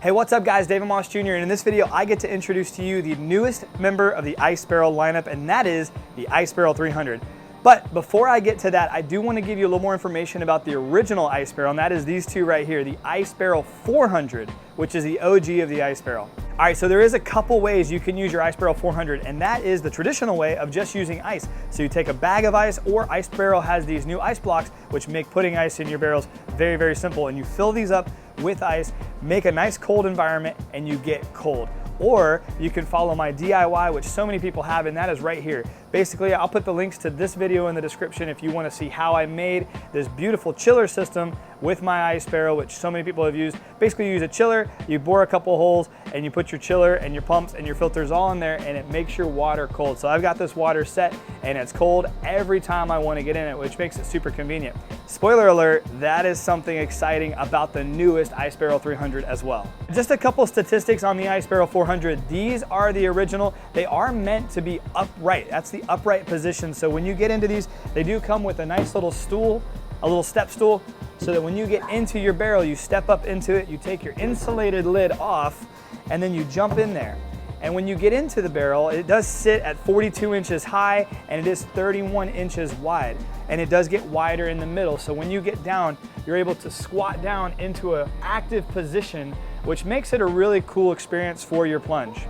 Hey, what's up guys, David Moss Jr. And in this video, I get to introduce to you the newest member of the Ice Barrel lineup, and that is the Ice Barrel 300. But before I get to that, I do want to give you a little more information about the original Ice Barrel, and that is these two right here, the Ice Barrel 400, which is the OG of the Ice Barrel. All right, so there is a couple ways you can use your Ice Barrel 400, and that is the traditional way of just using ice. So you take a bag of ice, or Ice Barrel has these new ice blocks, which make putting ice in your barrels very, very simple, and you fill these up with ice, make a nice cold environment, and you get cold. Or you can follow my DIY, which so many people have, and that is right here. Basically, I'll put the links to this video in the description if you want to see how I made this beautiful chiller system with my Ice Barrel, which so many people have used. Basically, you use a chiller, you bore a couple holes, and you put your chiller and your pumps and your filters all in there, and it makes your water cold. So I've got this water set, and it's cold every time I want to get in it, which makes it super convenient. Spoiler alert, that is something exciting about the newest Ice Barrel 300 as well. Just a couple statistics on the Ice Barrel 400. These are the original. They are meant to be upright. That's the upright position. So when you get into these, they do come with a nice little stool, a little step stool, so that when you get into your barrel, you step up into it, you take your insulated lid off, and then you jump in there. And when you get into the barrel, it does sit at 42 inches high, and it is 31 inches wide. And it does get wider in the middle. So when you get down, you're able to squat down into an active position, which makes it a really cool experience for your plunge.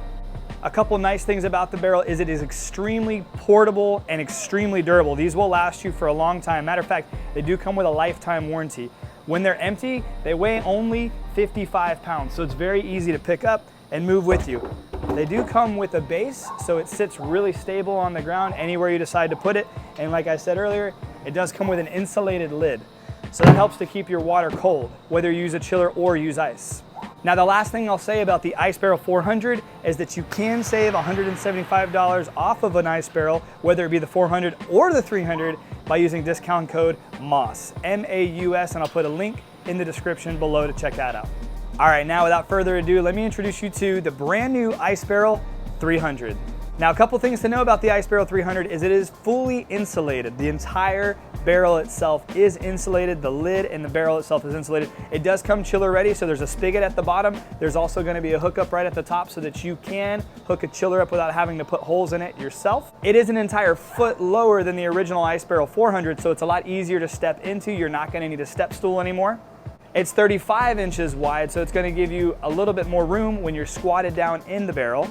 A couple nice things about the barrel is it is extremely portable and extremely durable. These will last you for a long time. Matter of fact, they do come with a lifetime warranty. When they're empty, they weigh only 55 pounds, so it's very easy to pick up and move with you. They do come with a base, so it sits really stable on the ground anywhere you decide to put it. And like I said earlier, it does come with an insulated lid. So that helps to keep your water cold, whether you use a chiller or use ice. Now, the last thing I'll say about the Ice Barrel 400 is that you can save $175 off of an Ice Barrel, whether it be the 400 or the 300, by using discount code MAUS, M-A-U-S, and I'll put a link in the description below to check that out. All right, now without further ado, let me introduce you to the brand new Ice Barrel 300. Now, a couple things to know about the Ice Barrel 300 is it is fully insulated. The entire barrel itself is insulated. The lid and the barrel itself is insulated. It does come chiller ready, so there's a spigot at the bottom. There's also going to be a hookup right at the top so that you can hook a chiller up without having to put holes in it yourself. It is an entire foot lower than the original Ice Barrel 400, so it's a lot easier to step into. You're not going to need a step stool anymore. It's 35 inches wide, so it's going to give you a little bit more room when you're squatted down in the barrel.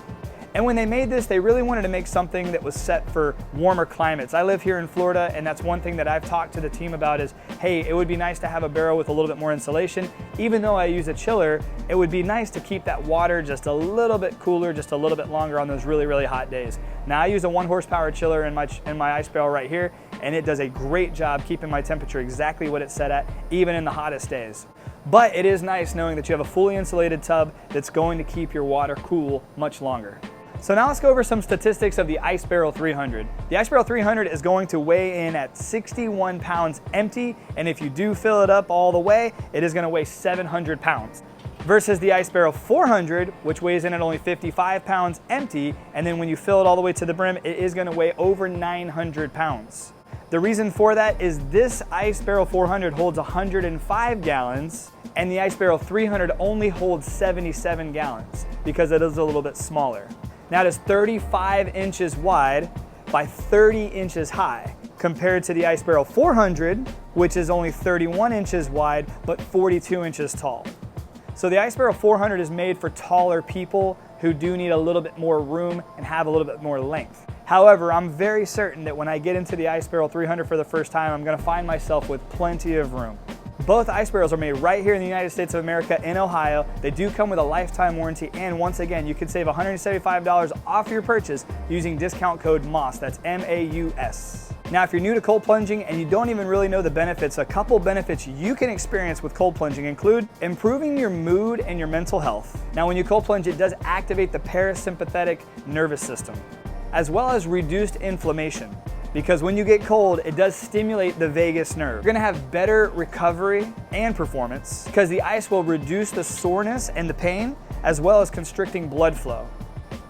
And when they made this, they really wanted to make something that was set for warmer climates. I live here in Florida, and that's one thing that I've talked to the team about is, hey, it would be nice to have a barrel with a little bit more insulation. Even though I use a chiller, it would be nice to keep that water just a little bit cooler, just a little bit longer on those really, really hot days. Now, I use a 1 horsepower chiller in my Ice Barrel right here, and it does a great job keeping my temperature exactly what it's set at, even in the hottest days. But it is nice knowing that you have a fully insulated tub that's going to keep your water cool much longer. So now let's go over some statistics of the Ice Barrel 300. The Ice Barrel 300 is going to weigh in at 61 pounds empty, and if you do fill it up all the way, it is going to weigh 700 pounds. Versus the Ice Barrel 400, which weighs in at only 55 pounds empty, and then when you fill it all the way to the brim, it is going to weigh over 900 pounds. The reason for that is this Ice Barrel 400 holds 105 gallons, and the Ice Barrel 300 only holds 77 gallons because it is a little bit smaller. Now it is 35 inches wide by 30 inches high, compared to the Ice Barrel 400, which is only 31 inches wide but 42 inches tall. So the Ice Barrel 400 is made for taller people who do need a little bit more room and have a little bit more length. However, I'm very certain that when I get into the Ice Barrel 300 for the first time, I'm going to find myself with plenty of room. Both Ice Barrels are made right here in the United States of America in Ohio. They do come with a lifetime warranty, and once again, you can save $175 off your purchase using discount code MAUS, that's M-A-U-S. Now, if you're new to cold plunging and you don't even really know the benefits, a couple benefits you can experience with cold plunging include improving your mood and your mental health. Now, when you cold plunge, it does activate the parasympathetic nervous system, as well as reduced inflammation. Because when you get cold, it does stimulate the vagus nerve. You're gonna have better recovery and performance because the ice will reduce the soreness and the pain, as well as constricting blood flow.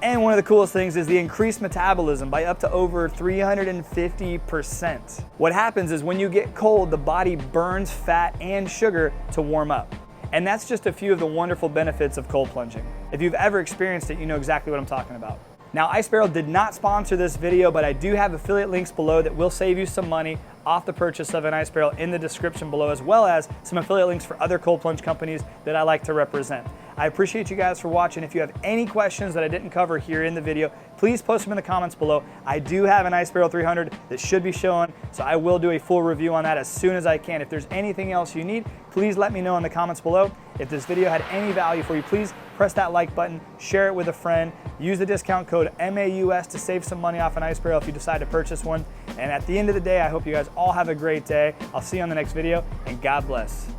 And one of the coolest things is the increased metabolism by up to over 350%. What happens is when you get cold, the body burns fat and sugar to warm up. And that's just a few of the wonderful benefits of cold plunging. If you've ever experienced it, you know exactly what I'm talking about. Now, Ice Barrel did not sponsor this video, but I do have affiliate links below that will save you some money off the purchase of an Ice Barrel in the description below, as well as some affiliate links for other cold plunge companies that I like to represent. I appreciate you guys for watching. If you have any questions that I didn't cover here in the video, please post them in the comments below. I do have an Ice Barrel 300 that should be showing, so I will do a full review on that as soon as I can. If there's anything else you need, please let me know in the comments below. If this video had any value for you, please press that like button, share it with a friend, use the discount code MAUS to save some money off an Ice Barrel if you decide to purchase one. And at the end of the day, I hope you guys all have a great day. I'll see you on the next video, and God bless.